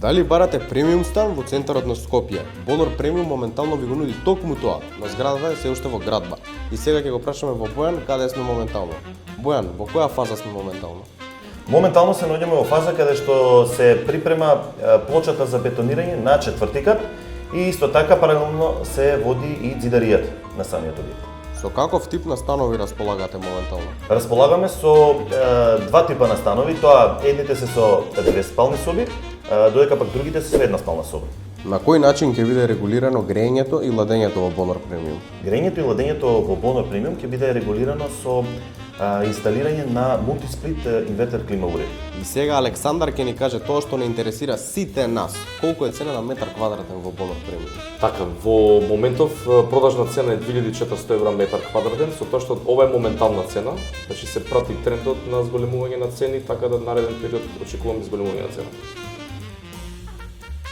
Дали барате премиум стан во центарот на Скопје? Бонор Премиум моментално ви го нуди токму тоа, на зградата е се уште во градба. И сега ќе го прашаме во Бојан каде сме моментално. Бојан, во која фаза сме моментално? Моментално се наоѓаме во фаза каде што се припрема плочата за бетонирање на четвртикат и исто така паралелно се води и зидаријата на самиот објект. Со каков тип на станови располагате моментално? Располагаме со два типа на станови, тоа едните се со две спални соби, додека пак другите се со една спална соба. На кој начин ќе биде регулирано грејењето и ладењето во Бонор Премиум? Грејењето и ладењето во Бонор Премиум ќе биде регулирано со инсталирање на мултисплит инвертер клима уреди. И сега Александар ќе ни каже тоа што не интересира сите нас. Колку е цена на метар квадратен во Бонор Премиум? Така, во моментов продажна цена е 2400 евра метар квадратен, со тоа што ова е моментална цена, значи се прати трендот на зголемување на цени, така да нареден период очекуваме зголемување на цена.